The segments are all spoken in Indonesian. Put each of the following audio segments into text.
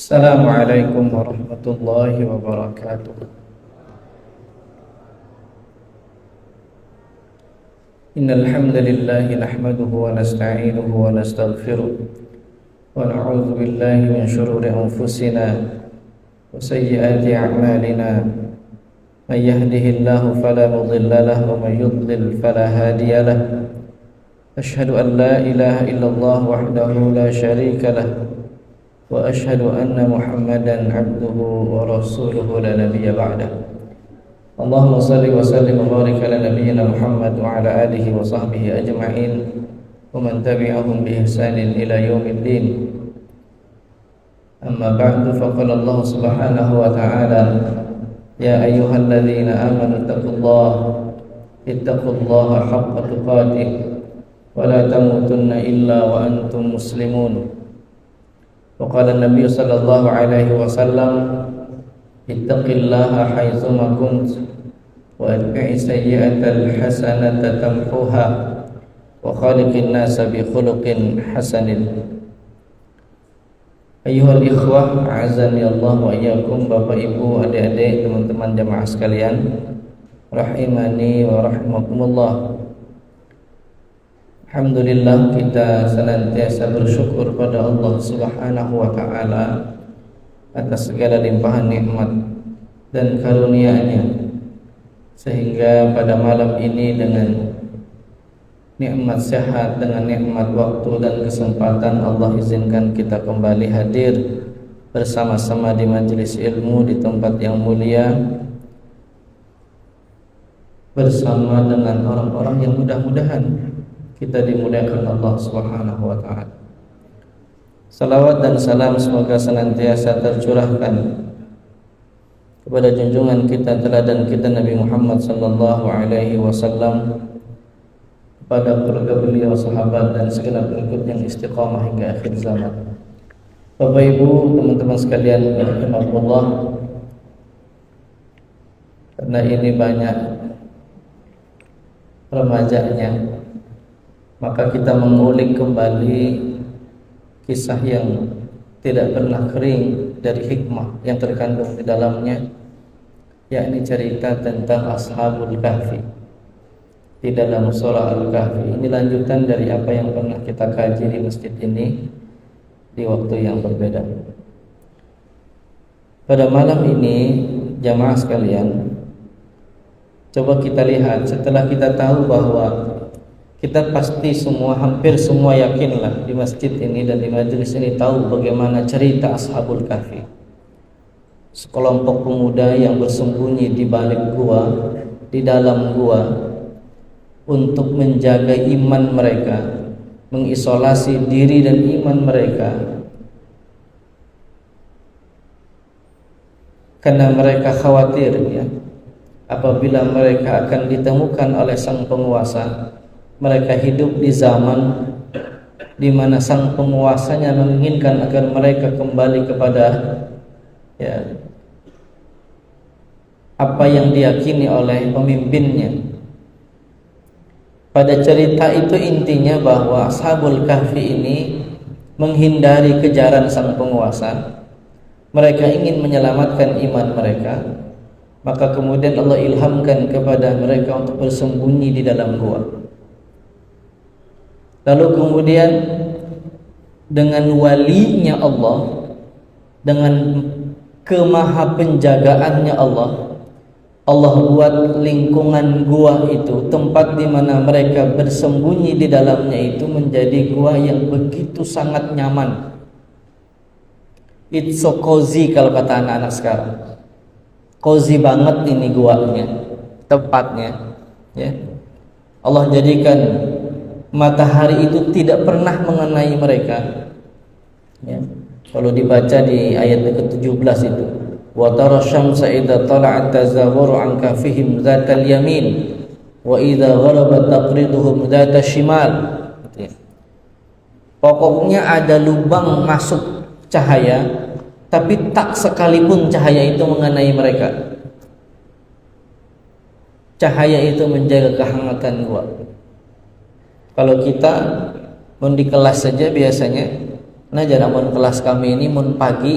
Assalamualaikum warahmatullahi wabarakatuh. Innal hamdalillah nahmaduhu wa nasta'inuhu wa nastaghfiruh wa na'udzu billahi min shururi anfusina wa sayyiati a'malina. Man yahdihillahu fala mudilla lahu wa man yudlil fala hadiya lahu. Ashhadu an la ilaha illallah wahdahu la syarika lahu wa ashhadu anna Muhammadan abduhu wa rasuluhu la nabiyya ba'dah. Allahumma salli wa sallim wa barik ala nabiyyina Muhammad wa ala alihi wa sahbihi ajma'in wa man tabi'ahum bi ihsanin ila yaumiddin. Amma ba'du, faqala Allah subhanahu wa ta'ala ya ayyuhalladzina amanu ittaqullaha haqqa tuqatih wa la tamutunna illa wa antum muslimun. Wa qala an-nabiy sallallahu alaihi wasallam ittaqillaha haitsuma kunt wa atbi'i sayyi'atal hasanata tamhuha wa khaliqin nasa bi khuluqin hasanin. Ayyuhal ikhwah, a'azani Allah wa iyyakum, Bapak Ibu, adik-adik, teman-teman jamaah sekalian, rahimani wa rahimakumullah. Alhamdulillah, kita senantiasa bersyukur pada Allah Subhanahu wa ta'ala atas segala limpahan nikmat dan karunia-Nya, sehingga pada malam ini dengan nikmat sehat, dengan nikmat waktu dan kesempatan, Allah izinkan kita kembali hadir bersama-sama di majelis ilmu di tempat yang mulia, bersama dengan orang-orang yang mudah-mudahan kita dimuliakan Allah Subhanahu wa ta'ala. Salawat dan salam semoga senantiasa tercurahkan kepada junjungan kita, teladan kita, Nabi Muhammad sallallahu alaihi wasallam, kepada keluarga beliau, sahabat dan segala pengikut yang istiqamah hingga akhir zaman. Bapak Ibu, teman-teman sekalian rahimakumullah, karena ini banyak remajanya, maka kita mengulik kembali kisah yang tidak pernah kering dari hikmah yang terkandung di dalamnya, yakni cerita tentang Ashabul Kahfi di dalam surah Al-Kahfi. Ini lanjutan dari apa yang pernah kita kaji di masjid ini di waktu yang berbeda. Pada malam ini, jamaah sekalian, coba kita lihat, setelah kita tahu bahwa kita pasti semua, hampir semua yakinlah di masjid ini dan di majelis ini tahu bagaimana cerita Ashabul Kahfi. Sekelompok pemuda yang bersembunyi di balik gua, di dalam gua, untuk menjaga iman mereka, mengisolasi diri dan iman mereka, karena mereka khawatir ya, apabila mereka akan ditemukan oleh sang penguasa. Mereka hidup di zaman di mana sang penguasanya menginginkan agar mereka kembali kepada ya, apa yang diyakini oleh pemimpinnya. Pada cerita itu intinya bahwa Ashabul Kahfi ini menghindari kejaran sang penguasa. Mereka ingin menyelamatkan iman mereka, maka kemudian Allah ilhamkan kepada mereka untuk bersembunyi di dalam gua. Lalu kemudian dengan walinya Allah, dengan kemahapenjagaannya Allah, Allah buat lingkungan gua itu, tempat di mana mereka bersembunyi di dalamnya itu, menjadi gua yang begitu sangat nyaman. It's so cozy kalau kata anak-anak sekarang. Cozy banget ini guanya, tempatnya. Ya. Allah jadikan matahari itu tidak pernah mengenai mereka. Ya. Kalau dibaca di ayat ke-17 itu, wa tara syamsa idza tala'at tazawwaru an kahfihim dzatal yamin wa idza gharabat taqriduhum dzatal shimal. Pokoknya ada lubang masuk cahaya, tapi tak sekalipun cahaya itu mengenai mereka. Cahaya itu menjaga kehangatan gua. Kalau kita mau di kelas saja biasanya Nah, jadi mun kelas kami ini mun pagi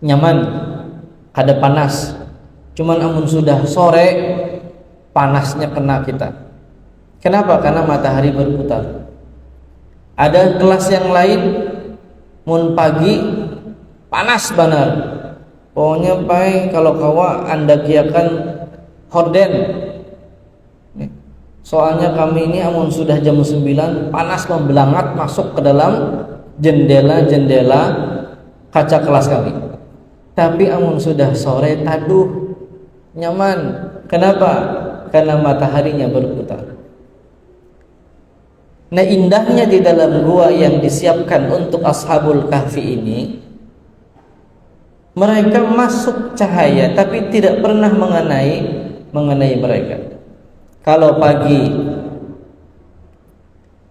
nyaman, kada panas. Cuman amun sudah sore panasnya kena kita. Kenapa? Karena matahari berputar. Ada kelas yang lain mun pagi panas benar. Pokoknya baik kalau kawa Anda kiakan horden. Soalnya kami ini amun sudah jam 9 panas membelangat masuk ke dalam jendela-jendela kaca kelas kami. Tapi amun sudah sore taduh nyaman. Kenapa? Karena mataharinya berputar. Nah, indahnya di dalam gua yang disiapkan untuk Ashabul Kahfi ini, mereka masuk cahaya tapi tidak pernah mengenai mereka. Kalau pagi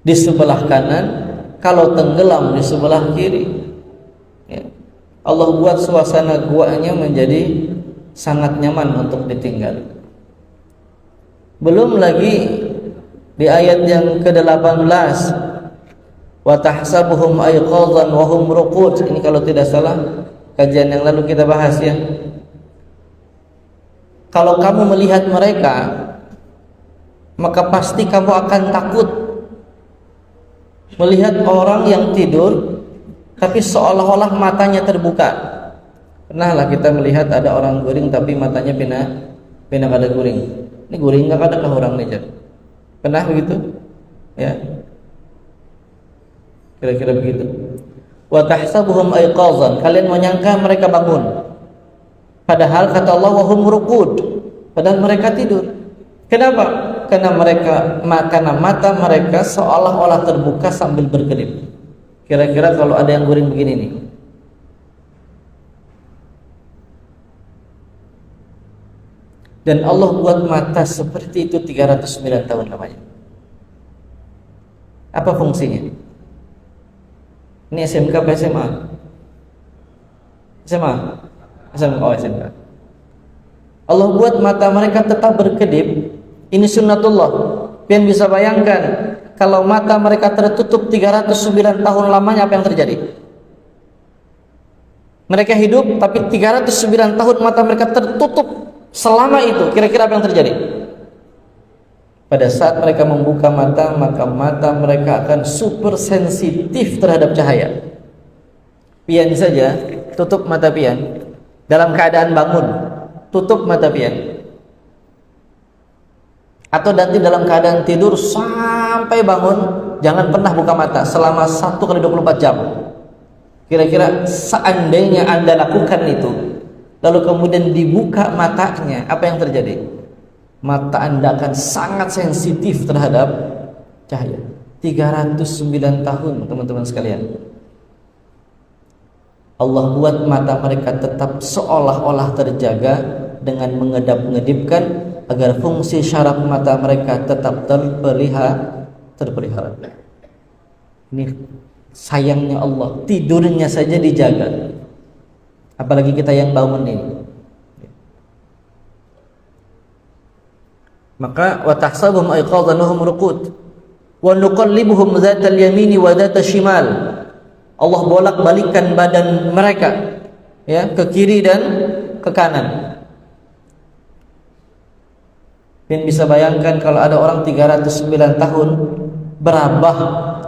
di sebelah kanan, kalau tenggelam di sebelah kiri. Ya. Allah buat suasana guanya menjadi sangat nyaman untuk ditinggal. Belum lagi di ayat yang ke-18, wa tahsabuhum ayqadhan wa hum ruqud. Ini kalau tidak salah kajian yang lalu kita bahas ya. Kalau kamu melihat mereka, maka pasti kamu akan takut melihat orang yang tidur tapi seolah-olah matanya terbuka. Pernahlah kita melihat ada orang guring tapi matanya pina kada guring. Ini guring enggak ada kah orang nih? Pernah begitu? Ya. Kira-kira begitu. Wa tahsabuhum ayqadhan, kalian menyangka mereka bangun. Padahal kata Allah wa hum ruqud, padahal mereka tidur. Kenapa? Karena mata mereka seolah-olah terbuka sambil berkedip. Kira-kira kalau ada yang guring begini nih. Dan Allah buat mata seperti itu 309 tahun lamanya. Apa fungsinya? Ini SMK apa SMA? SMA? Oh, SMK. Allah buat mata mereka tetap berkedip. Ini sunnatullah. Pian bisa bayangkan kalau mata mereka tertutup 309 tahun lamanya apa yang terjadi? Mereka hidup tapi 309 tahun mata mereka tertutup selama itu. Kira-kira apa yang terjadi? Pada saat mereka membuka mata, maka mata mereka akan super sensitif terhadap cahaya. Pian saja tutup mata pian dalam keadaan bangun, tutup mata pian. Atau nanti dalam keadaan tidur sampai bangun, jangan pernah buka mata selama 1 kali 24 jam. Kira-kira seandainya Anda lakukan itu, lalu kemudian dibuka matanya, apa yang terjadi? Mata Anda akan sangat sensitif terhadap cahaya. 309 tahun teman-teman sekalian. Allah buat mata mereka tetap seolah-olah terjaga dengan mengedap-ngedipkan agar fungsi syaraf mata mereka tetap terpelihara. Ini sayangnya Allah, tidurnya saja dijaga. Apalagi kita yang bangun ini. Maka wa tahsabuhum ayqadhan wa hum ruqud wa nuqallibuhum dzatal yamini wa dzatal shimal. Allah bolak-balikkan badan mereka ya, ke kiri dan ke kanan. Dan bisa bayangkan kalau ada orang 309 tahun berabah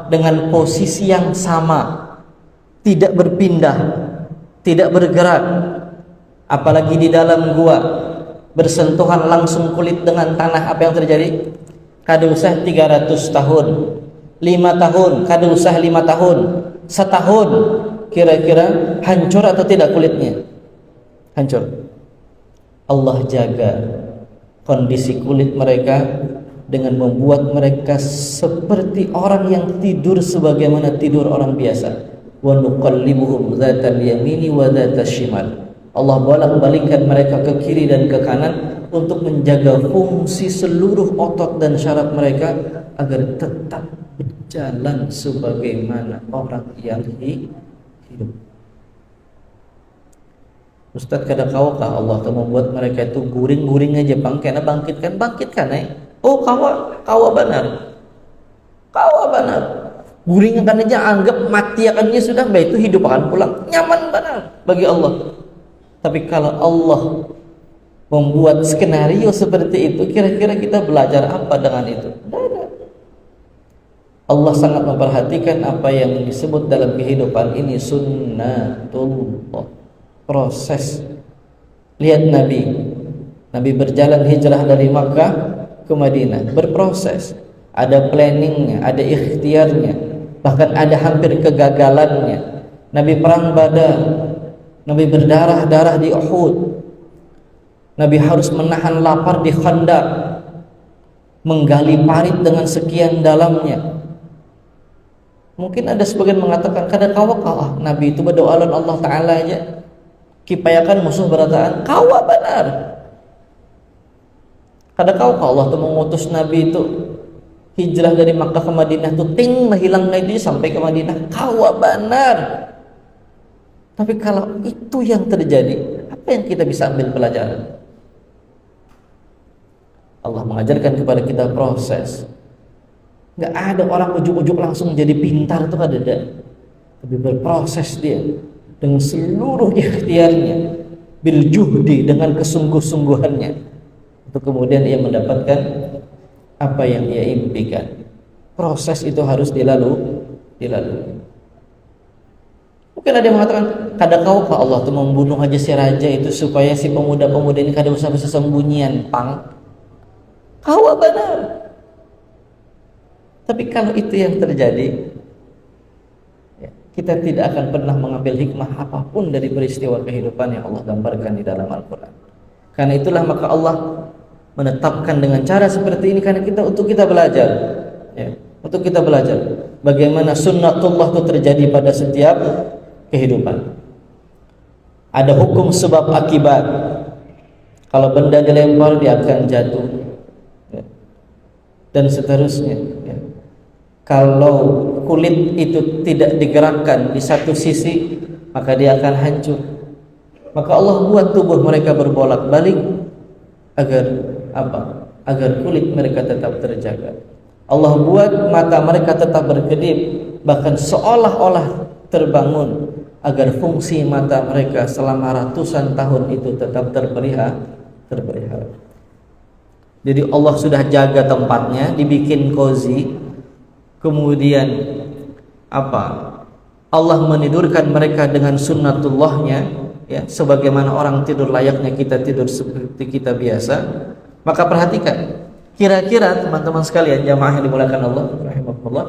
dengan posisi yang sama, tidak berpindah, tidak bergerak, apalagi di dalam gua bersentuhan langsung kulit dengan tanah, apa yang terjadi? Kada usah 300 tahun, 5 tahun, kada usah 5 tahun, setahun, kira-kira hancur atau tidak kulitnya? Hancur. Allah jaga kondisi kulit mereka dengan membuat mereka seperti orang yang tidur sebagaimana tidur orang biasa. Wa nuqallibuhum dzatal yamini wa dzatal shimal. Allah bolak-balikkan mereka ke kiri dan ke kanan untuk menjaga fungsi seluruh otot dan syaraf mereka agar tetap berjalan sebagaimana orang yang hidup. Ustaz, kada kawakah Allah tu membuat mereka itu guring-guring aja bangkit, bangkitkan, Oh kawa benar. Guring akan aja, anggap mati akan dia sudah, baik itu hidup akan pulang. Nyaman benar bagi Allah. Tapi kalau Allah membuat skenario seperti itu, kira-kira kita belajar apa dengan itu? Tidak ada. Allah sangat memperhatikan apa yang disebut dalam kehidupan ini sunnatullah, proses. Lihat Nabi berjalan hijrah dari Makkah ke Madinah, berproses. Ada planningnya, ada ikhtiarnya, bahkan ada hampir kegagalannya. Nabi perang Badar, Nabi berdarah-darah di Uhud, Nabi harus menahan lapar di Khandaq, menggali parit dengan sekian dalamnya. Mungkin ada sebagian mengatakan kada kawa Nabi itu berdoa lawan Allah Ta'ala aja, kipayakan musuh berataan, kawa benar. Kada kawa Allah itu mengutus Nabi itu hijrah dari Makkah ke Madinah tuh ting menghilang itu sampai ke Madinah, kawa benar. Tapi kalau itu yang terjadi, apa yang kita bisa ambil pelajaran? Allah mengajarkan kepada kita proses. Nggak ada orang ujuk-ujuk langsung jadi pintar, itu kada ada. Tapi berproses dia dengan seluruh ikhtiarnya, bil juhdi, dengan kesungguh-sungguhannya, untuk kemudian ia mendapatkan apa yang ia impikan. Proses itu harus dilalui. Mungkin ada yang mengatakan, kada kau ke Allah tuh membunuh aja si raja itu supaya si pemuda-pemuda ini kada usah sembunyian pang. Kau benar. Tapi kalau itu yang terjadi, kita tidak akan pernah mengambil hikmah apapun dari peristiwa kehidupan yang Allah gambarkan di dalam Al-Quran. Karena itulah maka Allah menetapkan dengan cara seperti ini, karena untuk kita belajar, untuk kita belajar bagaimana sunnatullah itu terjadi pada setiap kehidupan. Ada hukum sebab akibat. Kalau benda dilempar dia akan jatuh, dan seterusnya. Kalau kulit itu tidak digerakkan di satu sisi, maka dia akan hancur. Maka Allah buat tubuh mereka berbolak-balik agar apa? Agar kulit mereka tetap terjaga. Allah buat mata mereka tetap berkedip, bahkan seolah-olah terbangun, agar fungsi mata mereka selama ratusan tahun itu tetap terpelihara. Jadi Allah sudah jaga tempatnya, dibikin cozy. Kemudian apa? Allah menidurkan mereka dengan sunnatullahnya, ya, sebagaimana orang tidur layaknya kita tidur seperti kita biasa. Maka perhatikan, kira-kira teman-teman sekalian jamaah yang dimuliakan Allah rahimahullah,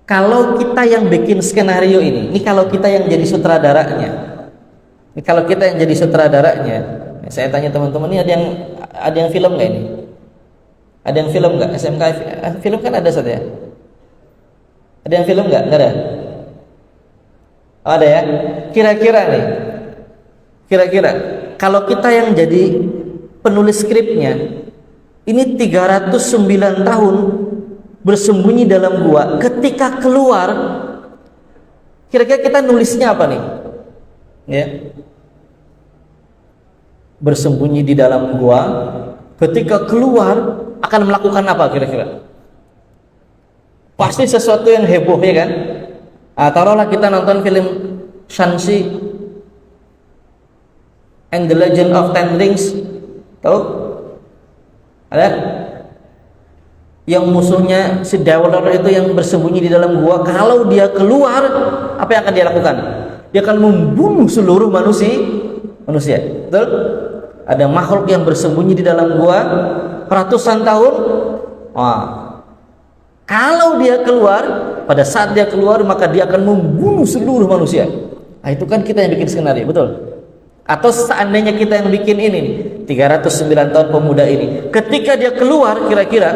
kalau kita yang bikin skenario ini kalau kita yang jadi sutradaranya, saya tanya teman-teman, ini ada yang film nggak ini? Ada yang film nggak? SMK film kan ada satu ya? Ada yang film nggak? Nggak ada? Oh, ada ya? Kira-kira kalau kita yang jadi penulis skripnya, ini 309 tahun bersembunyi dalam gua, ketika keluar, kira-kira kita nulisnya apa nih? Ya, bersembunyi di dalam gua, ketika keluar akan melakukan apa kira-kira? Pasti sesuatu yang heboh, ya kan? Taruhlah kita nonton film Shang-Chi and the Legend of Ten Rings, tahu? Ada? Yang musuhnya si Dumbledore itu yang bersembunyi di dalam gua, kalau dia keluar, apa yang akan dia lakukan? Dia akan membunuh seluruh manusia. Betul? Ada makhluk yang bersembunyi di dalam gua ratusan tahun. Kalau dia keluar, pada saat dia keluar maka dia akan membunuh seluruh manusia. Nah, itu kan kita yang bikin skenario, betul? Atau seandainya kita yang bikin ini, 309 tahun pemuda ini, ketika dia keluar, kira-kira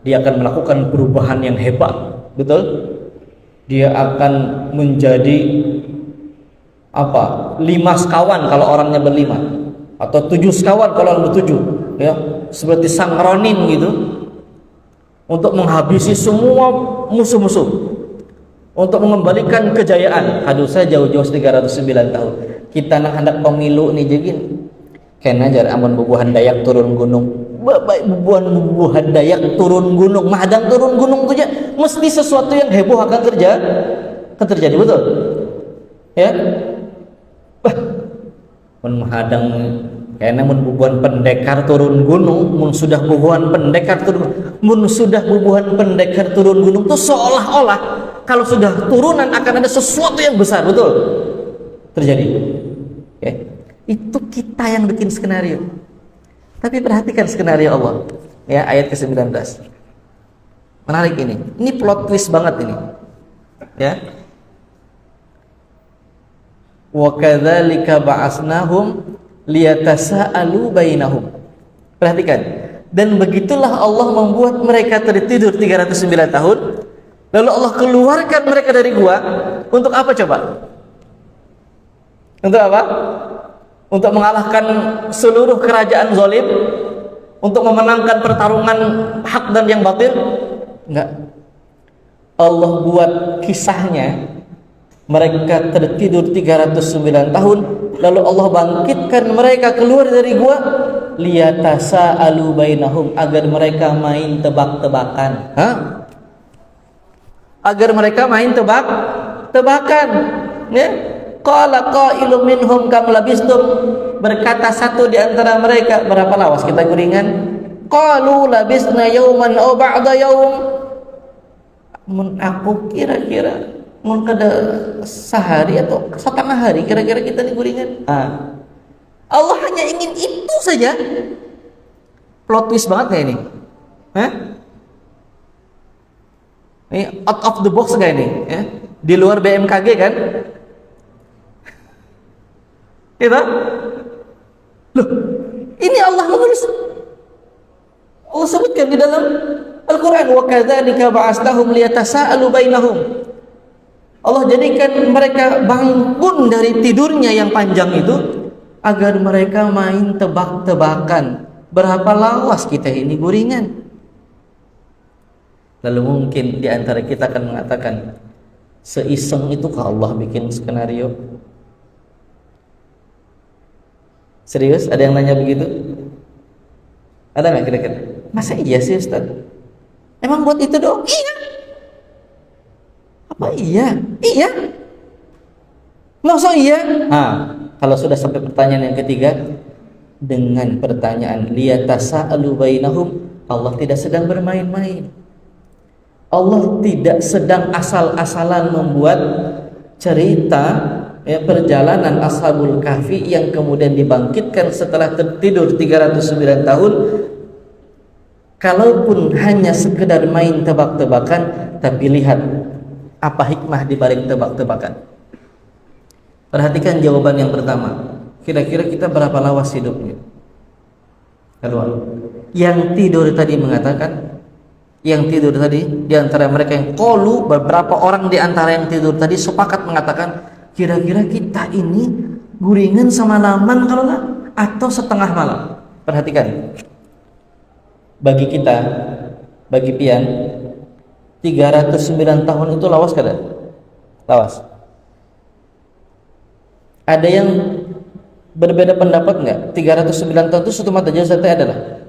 dia akan melakukan perubahan yang hebat, betul? Dia akan menjadi apa? 5 sekawan kalau orangnya berlima, atau 7 sekawan kalau orang bertujuh, ya, seperti sang Ronin gitu, untuk menghabisi semua musuh-musuh, untuk mengembalikan kejayaan. Aduh, saya jauh-jauh 309 tahun. Kita nak hendak pemilu nih jegin, kena jar amun bubuhan Dayak turun gunung. bubuhan Dayak turun gunung, Madang turun gunung itu aja mesti sesuatu yang heboh akan terjadi, betul? Ya, menghadang kayaknya bubuhan pendekar turun gunung, sudah bubuhan pendekar turun gunung tuh seolah-olah kalau sudah turunan akan ada sesuatu yang besar, betul? Terjadi. Ya. Itu kita yang bikin skenario. Tapi perhatikan skenario Allah. Ya, ayat ke-19. Menarik ini. Ini plot twist banget ini. Ya. Wa kadzalika ba'asnahum liyatasaalu bainahum. Perhatikan. Dan begitulah Allah membuat mereka tertidur 309 tahun. Lalu Allah keluarkan mereka dari gua untuk apa coba? Untuk apa? Untuk mengalahkan seluruh kerajaan zalim, untuk memenangkan pertarungan hak dan yang batil? Enggak. Allah buat kisahnya mereka tertidur 309 tahun, lalu Allah bangkitkan mereka keluar dari gua liyatasaalu bainahum, agar mereka main tebak-tebakan. Agar mereka main tebak-tebakan. Ya. Qala qailun minhum kam labistum, berkata satu di antara mereka, berapa lawas kita guringan? Qalu labisna yauman aw ba'da yaum. Mun aku kira-kira mun kada sehari atau setengah hari kira-kira kita di guringan. Allah hanya ingin itu saja. Plot twist banget kayak ini. Ini out of the box kayak ini, ya. Di luar BMKG kan? Gitu? Loh, ini Allah menulis. Allah sebutkan di dalam Al-Quran, wa kadzalika ba'asnahum liyatasaalu bainahum. Allah jadikan mereka bangun dari tidurnya yang panjang itu agar mereka main tebak-tebakan. Berapa lawas kita ini guringan? Lalu mungkin di antara kita akan mengatakan, seiseng itu kah Allah bikin skenario? Serius? Ada yang nanya begitu? Ada nggak kira-kira? Masa iya sih Ustaz? Emang buat itu doang? Iya. Apa iya? Iya. Masa iya? Kalau sudah sampai pertanyaan yang ketiga, dengan pertanyaan liyatasaalu bainahum, Allah tidak sedang bermain-main. Allah tidak sedang asal-asalan membuat cerita, ya, perjalanan Ashabul Kahfi yang kemudian dibangkitkan setelah tertidur 309 tahun. Kalaupun hanya sekedar main tebak-tebakan, tapi lihat apa hikmah di balik tebak-tebakan. Perhatikan jawaban yang pertama. Kira-kira kita berapa lawas hidupnya? Kedua, yang tidur tadi mengatakan, yang tidur tadi di antara mereka yang qalu, beberapa orang di antara yang tidur tadi sepakat mengatakan, kira-kira kita ini guringan semalaman kalau nggak, atau setengah malam. Perhatikan, bagi kita, bagi pian, 309 tahun itu lawas kada? Lawas. Ada yang berbeda pendapat nggak? 309 tahun itu satu mata jasa adalah,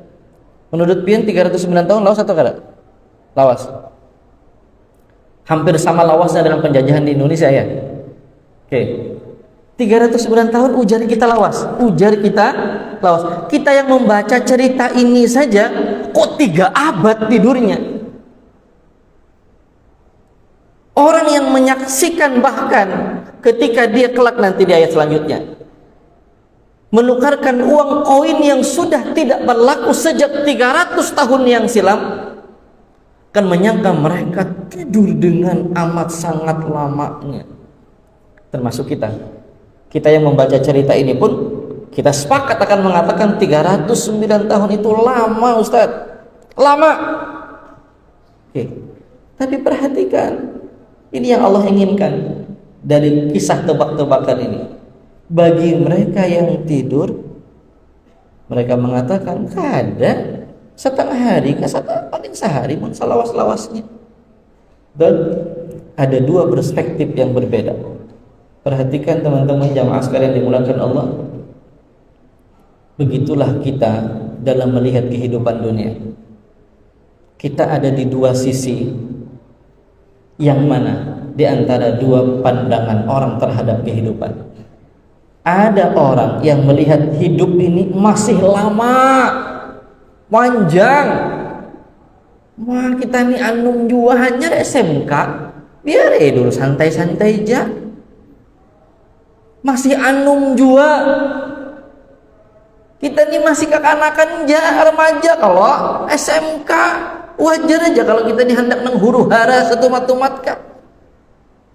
menurut pian 309 tahun lawas atau kada? Lawas. Hampir sama lawasnya dalam penjajahan di Indonesia, ya. Oke. 309 tahun ujar kita lawas. Ujar kita lawas. Kita yang membaca cerita ini saja kok 3 abad tidurnya. Orang yang menyaksikan bahkan ketika dia kelak nanti di ayat selanjutnya menukarkan uang koin yang sudah tidak berlaku sejak 300 tahun yang silam, kan menyangka mereka tidur dengan amat sangat lamanya. Termasuk kita yang membaca cerita ini pun kita sepakat akan mengatakan 309 tahun itu lama, Ustaz, lama. Oke. Tapi perhatikan, ini yang Allah inginkan dari kisah tebak-tebakan ini. Bagi mereka yang tidur, mereka mengatakan kada, setengah hari, paling sehari pun salawas-lawasnya. Dan ada 2 perspektif yang berbeda. Perhatikan teman-teman jamaah sekalian dimuliakan Allah. Begitulah kita dalam melihat kehidupan dunia. Kita ada di dua sisi, yang mana di antara dua pandangan orang terhadap kehidupan. Ada orang yang melihat hidup ini masih lama, panjang. Wah, kita nih anum jua hanya SMK, biar dulu santai-santai aja. Masih anum jua. Kita nih masih kekanakan aja, remaja. Kalau SMK wajar aja kalau kita nih hendak nang huru hara setumat-tumat kak.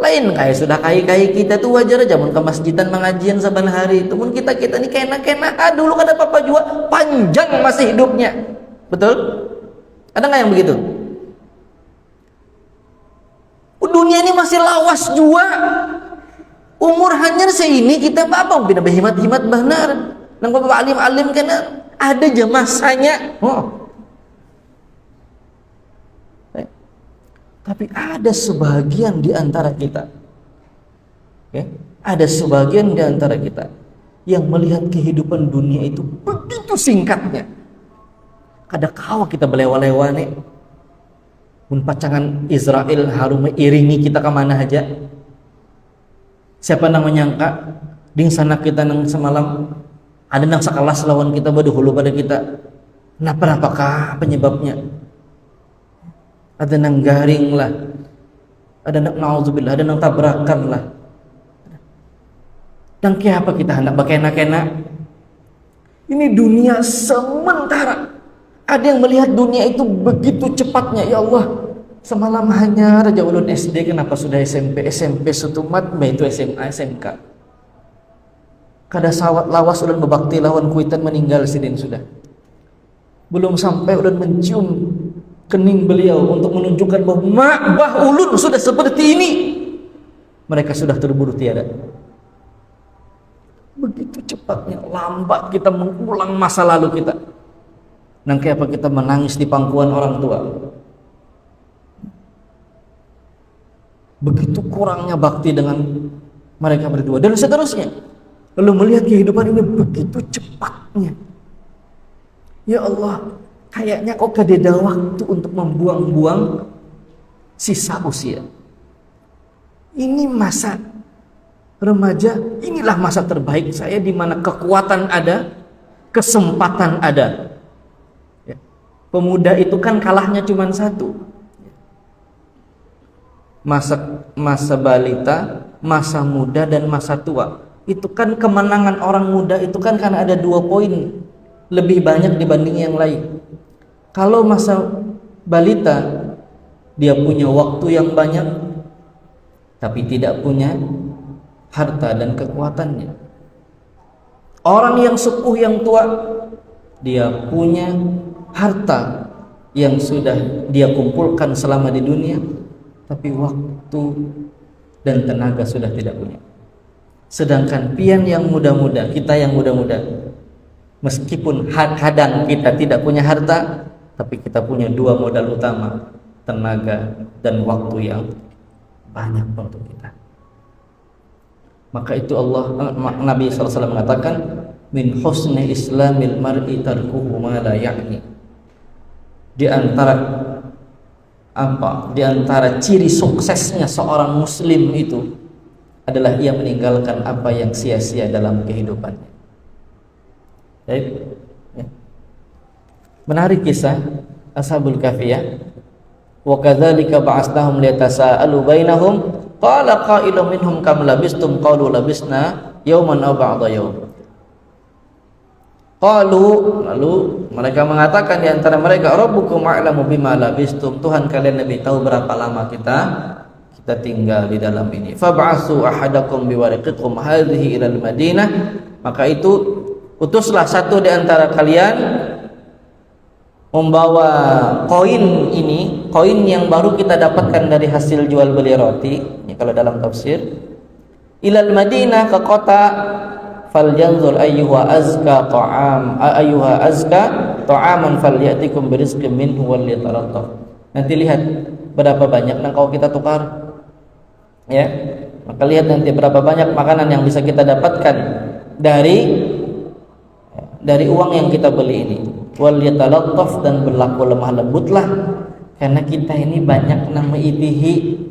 Lain kayak sudah kai kita tuh wajar aja mun ke masjidan mengajian saban hari itu. Mun kita nih kena dulu kada apa-apa jua, panjang masih hidupnya. Betul? Ada nggak yang begitu? Dunia ini masih lawas jua. Umur hanya seini kita apa bina berhimat-himat benar. Nang bapak alim-alim kena ada aja masanya. Tapi ada sebagian di antara kita, ada sebagian di antara kita yang melihat kehidupan dunia itu begitu singkatnya. Kada kawa kita belewa-lewa nih. Mun pacangan Israel harum iringi kita kemana aja. Siapa nang menyangka di sana kita nang semalam ada nang sekelas lawan kita hulu pada kita. Kenapa penyebabnya? Ada nang garing lah, ada nang naudzubillah, ada nang tabrakan lah. Dan kenapa kita hendak bakena-kena? Ini dunia sementara. Ada yang melihat dunia itu begitu cepatnya. Ya Allah, semalam hanya Raja Ulun SD, kenapa sudah SMP setumat, itu SMA, SMK. Kada sawat lawas ulun bebakti lawan kuitan meninggal sidin sudah. Belum sampai ulun mencium kening beliau untuk menunjukkan bahwa ulun sudah seperti ini, mereka sudah terburu tiada. Begitu cepatnya, lambat kita mengulang masa lalu kita. Nang apa kita menangis di pangkuan orang tua. Begitu kurangnya bakti dengan mereka berdua dan seterusnya. Lalu melihat kehidupan ini begitu cepatnya. Ya Allah, kayaknya kok kadeda waktu untuk membuang-buang sisa usia. Ini masa remaja, inilah masa terbaik saya, di mana kekuatan ada, kesempatan ada. Ya. Pemuda itu kan kalahnya cuma satu. Masa balita, masa muda dan masa tua. Itu kan kemenangan orang muda itu kan karena ada 2 poin lebih banyak dibanding yang lain. Kalau masa balita, dia punya waktu yang banyak, tapi tidak punya harta dan kekuatannya. Orang yang sepuh yang tua, dia punya harta yang sudah dia kumpulkan selama di dunia, tapi waktu dan tenaga sudah tidak punya. Sedangkan pian yang muda-muda, kita yang muda-muda, meskipun kadang kita tidak punya harta, tapi kita punya 2 modal utama, tenaga dan waktu yang banyak untuk kita. Maka itu Nabi SAW mengatakan, min husni islamil mar'i tarkuhu ma la ya'ni. Di antara ciri suksesnya seorang muslim itu adalah ia meninggalkan apa yang sia-sia dalam kehidupannya. Baik. Menarik kisah Ashabul Kahfi ya. Wa kadzalika ba'asnahum liyatasaalu bainahum qala qailun minhum kam labistum qalu labisna yawman aw ba'da yawm. Lalu mereka mengatakan di antara mereka, rabbukum a'lamu bima labistum, Tuhan kalian lebih tahu berapa lama kita tinggal di dalam ini. Fab'asu ahadakum biwariqikum hadhihi ila al-Madinah, maka itu utuslah satu di antara kalian membawa koin ini, koin yang baru kita dapatkan dari hasil jual beli roti, ini kalau dalam tafsir, ilal Madinah, ke kota, falyanzur ayyuha azka ta'aman falyatikum birizqin minhu walyatarattaf. Nanti lihat berapa banyak yang kau kita tukar, ya, maka lihat nanti berapa banyak makanan yang bisa kita dapatkan dari uang yang kita beli ini. wal yatalattaf, dan berlaku lemah lembutlah, karena kita ini banyak nama itihi.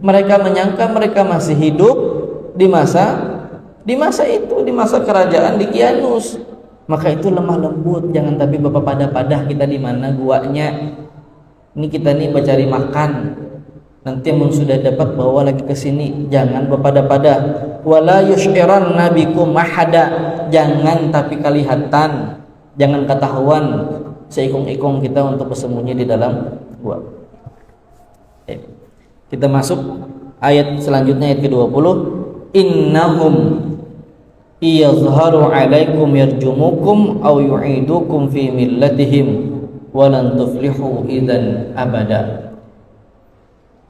Mereka menyangka mereka masih hidup di masa itu, di masa kerajaan Dikianus. Maka itu lemah lembut, jangan tapi bapak padah-padah kita di mana guanya. Ini kita nih mencari makan. Nanti yang sudah dapat bawa lagi ke sini, jangan berpada-pada. Wala yushiran nabikum mahada, jangan tapi kelihatan, jangan ketahuan seikung-ikung kita untuk bersembunyi di dalam gua. Kita masuk ayat selanjutnya, ayat ke-20. Innahum iyazharu alaikum yarjumukum aw yu'idukum fi millatihim walan tuflihu idzan abada.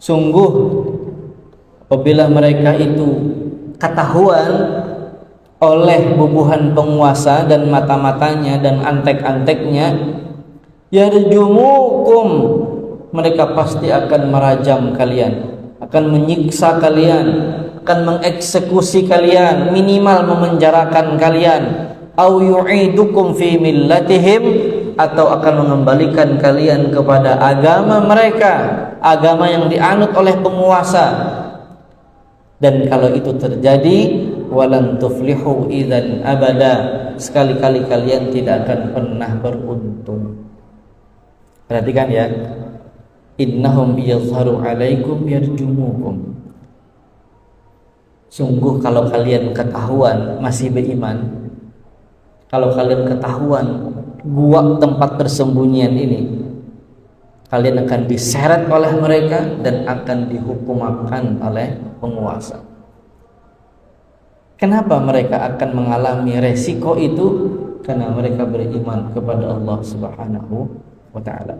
Sungguh apabila mereka itu ketahuan oleh bubuhan penguasa dan mata-matanya dan antek-anteknya, yarjumukum, mereka pasti akan merajam kalian, akan menyiksa kalian, akan mengeksekusi kalian, minimal memenjarakan kalian. Au yu'idukum fi millatihim, atau akan mengembalikan kalian kepada agama mereka, agama yang dianut oleh penguasa. Dan kalau itu terjadi, walan tuflihu idzan abada, sekali-kali kalian tidak akan pernah beruntung. Perhatikan ya, innahum yazharu alaikum yarjumukum. Sungguh kalau kalian ketahuan masih beriman, kalau kalian ketahuan gua tempat persembunyian ini, kalian akan diseret oleh mereka dan akan dihukumakan oleh penguasa. Kenapa mereka akan mengalami resiko itu? Karena mereka beriman kepada Allah Subhanahu wa ta'ala.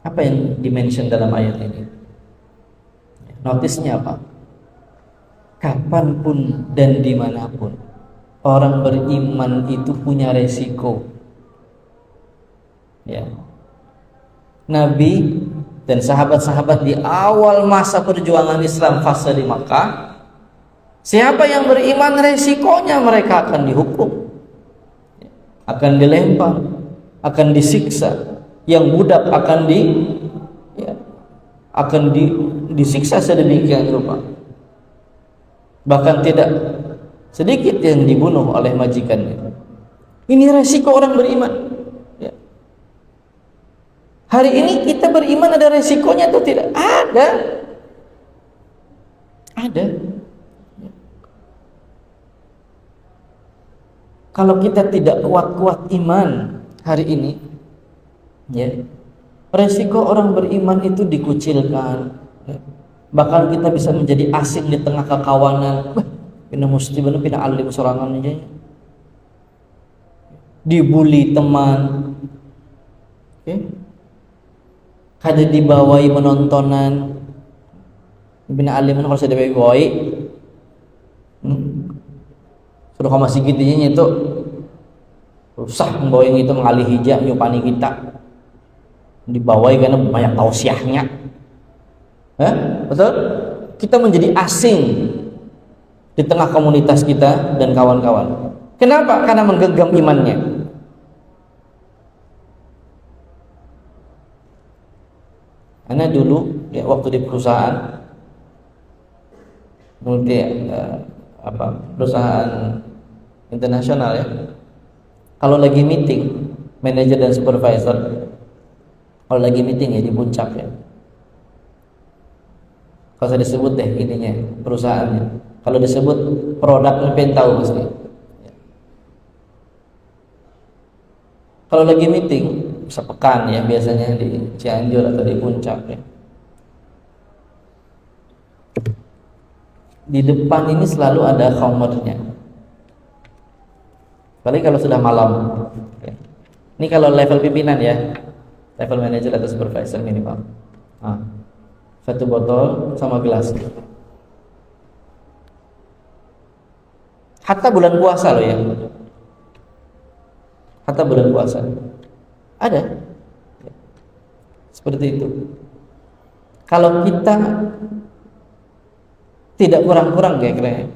Apa yang dimention dalam ayat ini? Notisnya apa? Kapanpun dan dimanapun orang beriman itu punya resiko. Ya. Nabi dan sahabat-sahabat di awal masa perjuangan Islam fase di Makkah, siapa yang beriman resikonya mereka akan dihukum, akan dilempar, akan disiksa. Yang budak akan disiksa sedemikian rupa. Bahkan tidak sedikit yang dibunuh oleh majikannya. Ini resiko orang beriman. Ya. Hari ini kita beriman ada resikonya atau tidak? Ada. Ya. Kalau kita tidak kuat-kuat iman hari ini, ya, resiko orang beriman itu dikucilkan. Ya. Bahkan kita bisa menjadi asing di tengah kekawanan. Pina mesti bener pina alim sorangan aja. Dibully teman. Oke. Kada dibawai menontonan. Pina alim kalau sudah dibawai. Sudah kau masih gitunya itu susah membawa yang itu mengalih hijab nyupani kita. Dibawai karena banyak tausiahnya. Betul? Kita menjadi asing di tengah komunitas kita dan kawan-kawan. Kenapa? Karena menggenggam imannya. Karena dulu ya, waktu di perusahaan perusahaan internasional ya. Kalau lagi meeting, manajer dan supervisor, kalau lagi meeting ya di puncak ya. Kalau saya disebut deh ininya perusahaannya. Kalau disebut produknya pengen tahu pasti. Kalau lagi meeting sepekan ya biasanya di Cianjur atau di puncak ya. Di depan ini selalu ada khamernya. Apalagi kalau sudah malam. Ya. Ini kalau level pimpinan ya, level manager atau supervisor minimal. Satu botol sama gelas. Hatta bulan puasa loh ya. Hatta bulan puasa. Ada. Seperti itu. Kalau kita tidak kurang-kurang kira-kira.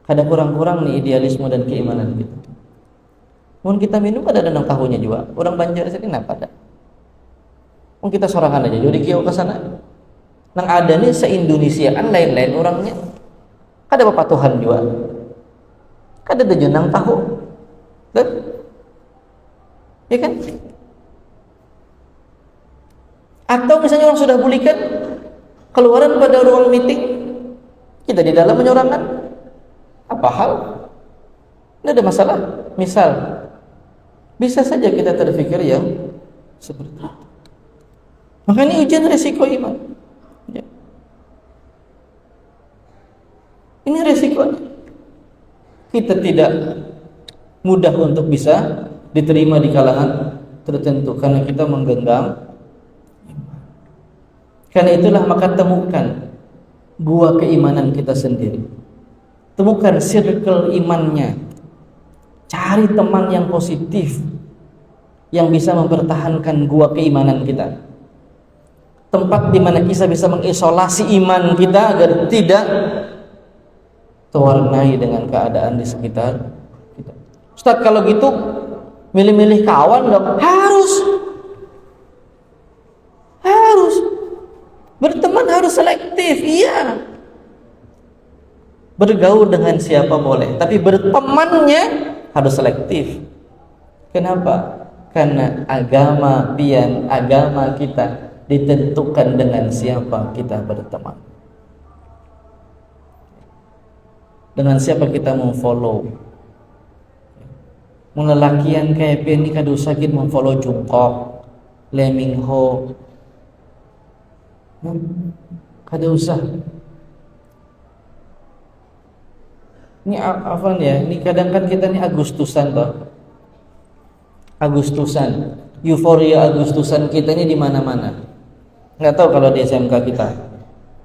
Kada kurang-kurang nih idealisme dan keimanan kita. Mun kita minum pada ada nang tahunya juga. Orang Banjar sini kenapa ada? Mun kita sorangan aja jadi kieu ke sana. Nang ada nih se-Indonesiaan lain-lain orangnya. Kada papatuhan juga. Kada ada jenang tahu. Dan ya kan? Atau misalnya orang sudah pulihkan keluaran pada ruang meeting, kita di dalam menyorangkan apa hal? Tidak ada masalah. Misal, bisa saja kita terfikir yang seperti itu. Makanya ujian resiko iman. Ya. Ini resikonya. Kita tidak mudah untuk bisa diterima di kalangan tertentu karena kita menggenggam. Karena itulah maka temukan gua keimanan kita sendiri. Temukan circle imannya. Cari teman yang positif yang bisa mempertahankan gua keimanan kita. Tempat di mana kita bisa mengisolasi iman kita agar tidak terwarnai dengan keadaan di sekitar kita. Ustaz, kalau gitu milih-milih kawan dong. Harus berteman, harus selektif. Iya, bergaul dengan siapa boleh, tapi bertemannya harus selektif. Kenapa? Karena agama kita ditentukan dengan siapa kita berteman, dengan siapa kita memfollow. Lelakian kayak ini kada usah kita memfollow Jungkook, Lee Min Ho, kada usah. Ini apa ya? Ini kadang kan kita nih Agustusan toh. Agustusan, euforia Agustusan kita ini di mana-mana. Nggak tahu kalau di SMK kita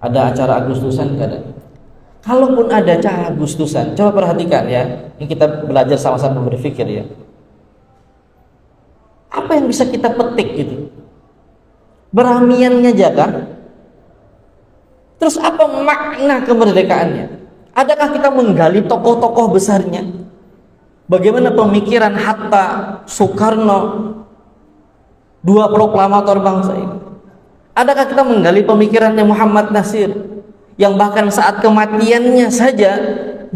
ada acara Agustusan kada. Kalaupun ada acara Agustusan, coba perhatikan ya. Ini kita belajar sama-sama berpikir ya. Apa yang bisa kita petik gitu? Beramiannya jaga. Terus apa makna kemerdekaannya? Adakah kita menggali tokoh-tokoh besarnya? Bagaimana pemikiran Hatta, Soekarno, dua proklamator bangsa ini? Adakah kita menggali pemikirannya Muhammad Nasir, yang bahkan saat kematiannya saja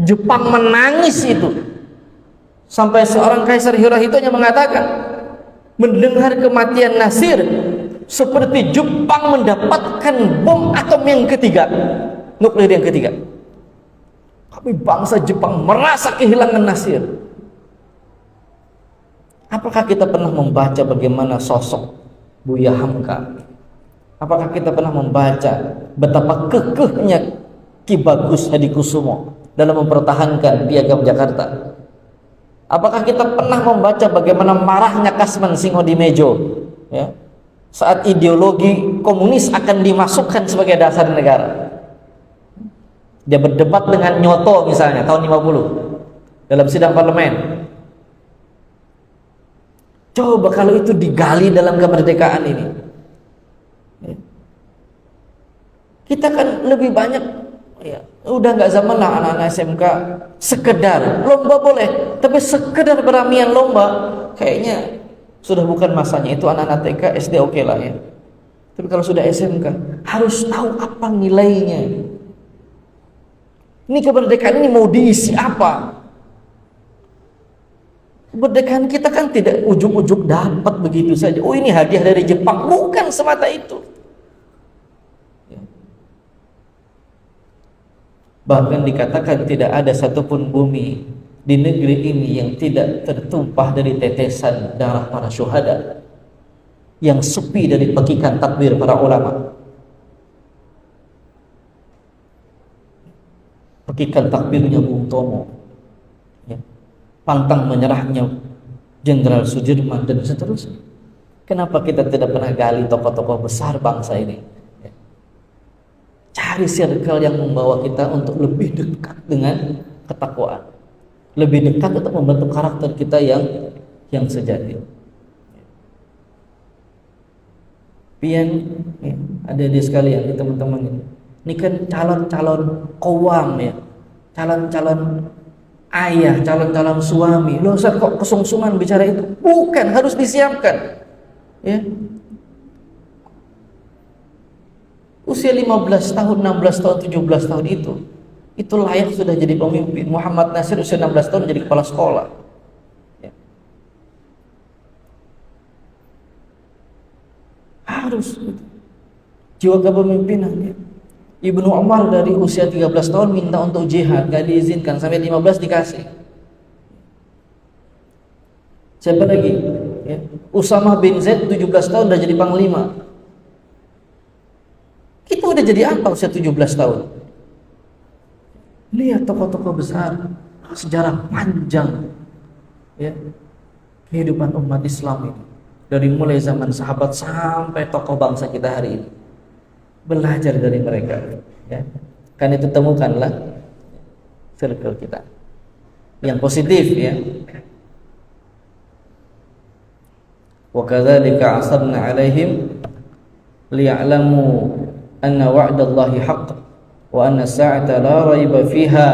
Jepang menangis itu, sampai seorang Kaisar Hirohito hanya mengatakan, mendengar kematian Nasir seperti Jepang mendapatkan bom atom yang ketiga, nuklir yang ketiga. Kami bangsa Jepang merasa kehilangan Nasir. Apakah kita pernah membaca bagaimana sosok Buya Hamka? Apakah kita pernah membaca betapa kekehnya Ki Bagus Hadikusumo dalam mempertahankan Piagam Jakarta? Apakah kita pernah membaca bagaimana marahnya Kasman Singhodimejo ya, saat ideologi komunis akan dimasukkan sebagai dasar negara? Dia berdebat dengan Nyoto misalnya tahun 50 dalam sidang parlemen. Coba kalau itu digali dalam kemerdekaan ini, kita kan lebih banyak ya, udah nggak zaman lah anak-anak SMK sekedar lomba boleh, tapi sekedar beramian lomba kayaknya sudah bukan masanya. Itu anak-anak TK, SD oke lah ya. Tapi kalau sudah SMK harus tahu apa nilainya. Ini kemerdekaan ini mau diisi apa? Kemerdekaan kita kan tidak ujug-ujug dapat begitu saja. Oh, ini hadiah dari Jepang, bukan semata itu. Bahkan dikatakan tidak ada satupun bumi di negeri ini yang tidak tertumpah dari tetesan darah para syuhada, yang sepi dari pekikan takbir para ulama. Pekikan takbirnya Bung Tomo, ya, pantang menyerahnya Jenderal Sudirman dan seterusnya. Kenapa kita tidak pernah gali tokoh-tokoh besar bangsa ini? Ya. Cari circle yang membawa kita untuk lebih dekat dengan ketakwaan, lebih dekat untuk membentuk karakter kita yang sejati. Pian, ya, ada di sekalian, teman-teman ini kan calon-calon kawam ya, calon-calon ayah, calon-calon suami. Loh Ustaz, kok kesungsungan bicara itu? Bukan, harus disiapkan. Ya. Usia 15 tahun, 16 tahun, 17 tahun itu layak sudah jadi pemimpin. Muhammad Nasir usia 16 tahun jadi kepala sekolah. Ya. Harus jiwa kepemimpinan. Ya. Ibnu Umar dari usia 13 tahun minta untuk jihad, gak diizinkan, sampai 15 dikasih. Siapa lagi? Ya. Usama bin Zaid 17 tahun udah jadi panglima. Kita udah jadi apa usia 17 tahun? Lihat tokoh-tokoh besar, sejarah panjang ya, kehidupan umat Islam ini. Dari mulai zaman sahabat sampai tokoh bangsa kita hari ini. Belajar dari mereka ya. Kan itu temukanlah circle kita yang positif ya. Wa kadzalika asabna 'alaihim liya'lamu anna wa'dallahi haqq wa anna as-sa'ata la rayba fiha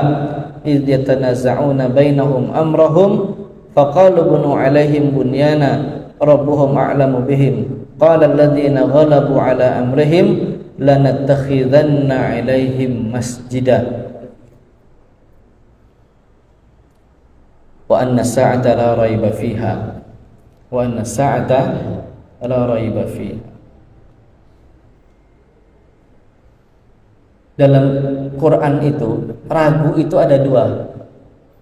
idh yatanaza'una bainahum amrahum faqalu bunu 'alaihim bunyana rabbuhum a'lamu bihim qala alladhina ghalabu 'ala amrihim lanattakhidanna 'alaihim masjida wa anna as-sa'ata la rayba fiha wa anna as-sa'ata la rayba fiha. Dalam Quran itu ragu itu ada dua,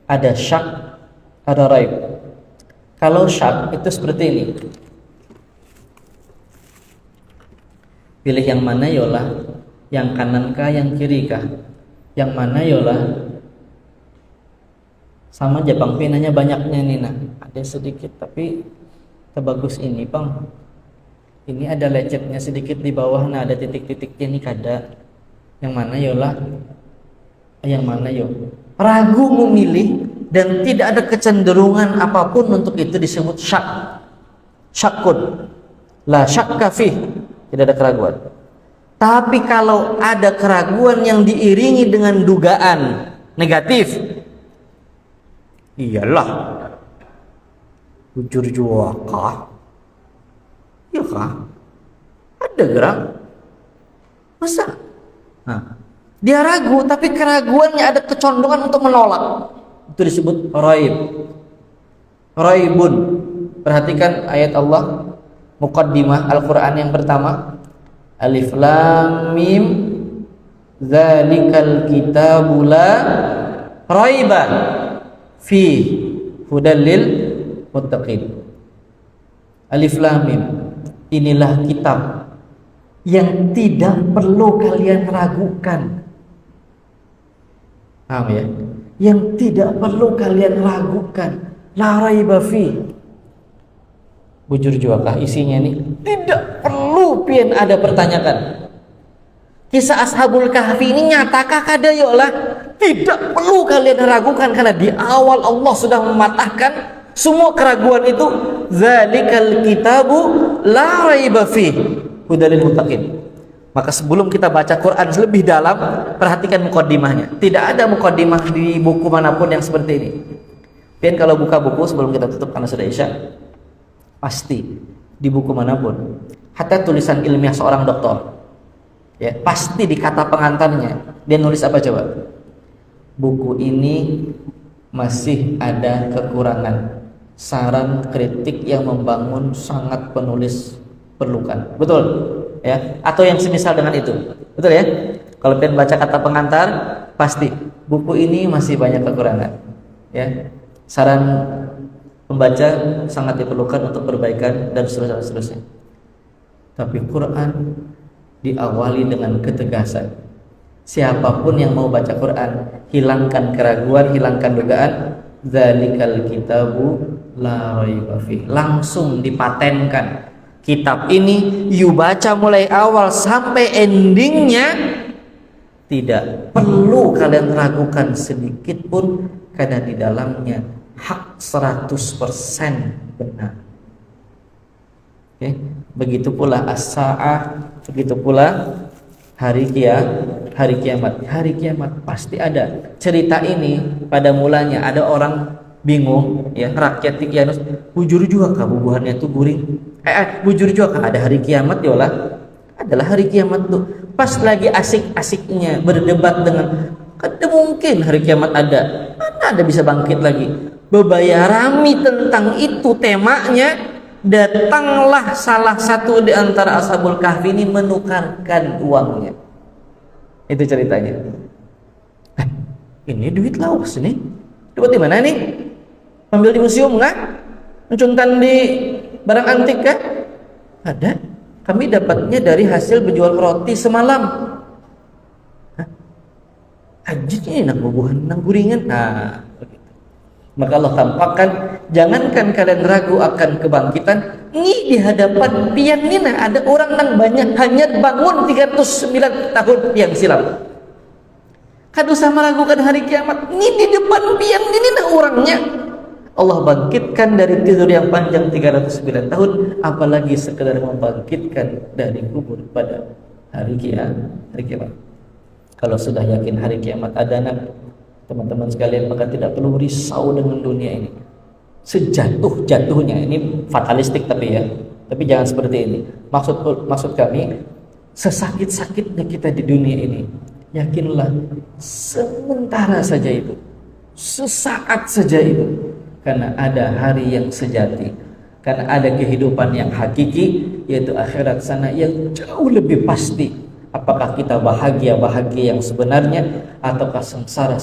ada syak, ada raib. Kalau syak itu seperti ini, pilih yang mana yolah, yang kanan kah, yang kiri kah, yang mana yolah. Sama aja bang, pinanya banyaknya nih, nah ada sedikit tapi terbagus ini bang, ini ada lecetnya sedikit di bawah, nah ada titik-titiknya nih kada. Yang mana yolah, yang mana yo. Ragu memilih dan tidak ada kecenderungan apapun untuk itu disebut syak. Syakun, la syakka fih, tidak ada keraguan. Tapi kalau ada keraguan yang diiringi dengan dugaan negatif, iyalah, jujur jua kah? Ya kah? Ada gerak? Masa? Nah, dia ragu tapi keraguannya ada kecondongan untuk menolak. Itu disebut raib. Raibun. Perhatikan ayat Allah muqaddimah Al-Qur'an yang pertama. Alif lam mim dzalikal kitabu la raiba fi hudal lil muttaqin. Alif lam mim. Inilah kitab yang tidak perlu kalian ragukan. Paham ya? Yang tidak perlu kalian ragukan. La raiba fi. Bujur juakah isinya nih? Tidak perlu pian ada pertanyakan. Kisah Ashabul Kahfi ini nyatakah kada yolah? Tidak perlu kalian ragukan karena di awal Allah sudah mematahkan semua keraguan itu. Zalikal kitabu la raiba fi hudalil muttaqin. Maka sebelum kita baca Quran lebih dalam, perhatikan muqaddimahnya. Tidak ada muqaddimah di buku manapun yang seperti ini. Dan kalau buka buku sebelum kita tutup karena sudah Isya, pasti di buku manapun, hatta tulisan ilmiah seorang doktor, ya, pasti di kata pengantarnya dia nulis apa coba? Buku ini masih ada kekurangan. Saran kritik yang membangun sangat penulis perlukan, betul ya, atau yang semisal dengan itu, betul ya. Kalau pengen baca kata pengantar, pasti buku ini masih banyak kekurangan ya, saran pembaca sangat diperlukan untuk perbaikan dan seterusnya. Tapi Quran diawali dengan ketegasan. Siapapun yang mau baca Quran, hilangkan keraguan, hilangkan dugaan. Dzalikal kitabu la raiba fi. Langsung dipatenkan. Kitab ini you baca mulai awal sampai endingnya, tidak perlu kalian ragukan sedikit pun karena di dalamnya hak 100% benar. Oke, begitu pula as-sa'ah, begitu pula hari kiamat. Hari kiamat pasti ada. Cerita ini pada mulanya ada orang bingung ya, rakyat Tikianus, bujur juga kah bubuhannya itu guring? Bujur juga kah ada hari kiamat? Yolah, adalah hari kiamat tuh. Pas lagi asik-asiknya berdebat dengan, kada mungkin hari kiamat ada. Mana ada bisa bangkit lagi? Bebayarami tentang itu temanya. Datanglah salah satu di antara Ashabul Kahfi ini menukarkan uangnya. Itu ceritanya. Ini duit laos nih. Dapat di mana nih? Ambil di museum nggak? Mencuntan di barang antik kah? Ada. Kami dapatnya dari hasil berjual roti semalam. Ajitnya enak bubuhan nang guringan. Nah, begitu. Maka Allah tampakkan, jangankan kalian ragu akan kebangkitan, ini di hadapan pian nina ada orang yang banyak hanya bangun 309 tahun yang silam. Kadu sama ragukan hari kiamat, ini di depan pian nina orangnya. Allah bangkitkan dari tidur yang panjang 309 tahun, apalagi sekedar membangkitkan dari kubur pada hari kiamat. Kalau sudah yakin hari kiamat ada, teman-teman sekalian, maka tidak perlu risau dengan dunia ini. Sejatuh-jatuhnya, ini fatalistik tapi jangan seperti ini. Maksud kami, sesakit-sakitnya kita di dunia ini, yakinlah sementara saja itu, sesaat saja itu, karena ada hari yang sejati, karena ada kehidupan yang hakiki, yaitu akhirat sana yang jauh lebih pasti. Apakah kita bahagia yang sebenarnya, ataukah sengsara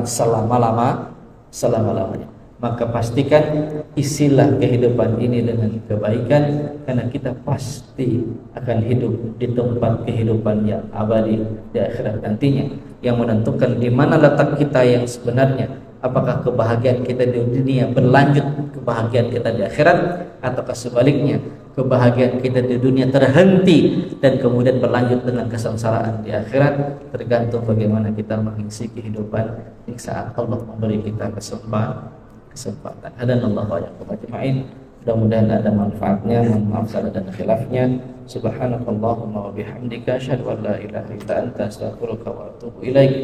selama-lamanya. Maka pastikan isilah kehidupan ini dengan kebaikan, karena kita pasti akan hidup di tempat kehidupan yang abadi di akhirat nantinya, yang menentukan di mana letak kita yang sebenarnya. Apakah kebahagiaan kita di dunia berlanjut kebahagiaan kita di akhirat, ataukah sebaliknya kebahagiaan kita di dunia terhenti dan kemudian berlanjut dengan kesengsaraan di akhirat. Tergantung bagaimana kita mengisi kehidupan di saat Allah memberi kita kesempatan. Hadanallahu wa iyyakum ajma'in. Mudah-mudahan ada manfaatnya. Mohon maaf salah dan khilafnya. Subhanakallahumma wa bihamdika asyhadu an la ilaha illa anta astaghfiruka wa atubu ilaik.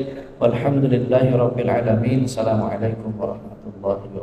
Walhamdulillahi rabbil alamin. Assalamualaikum warahmatullahi wabarakatuh.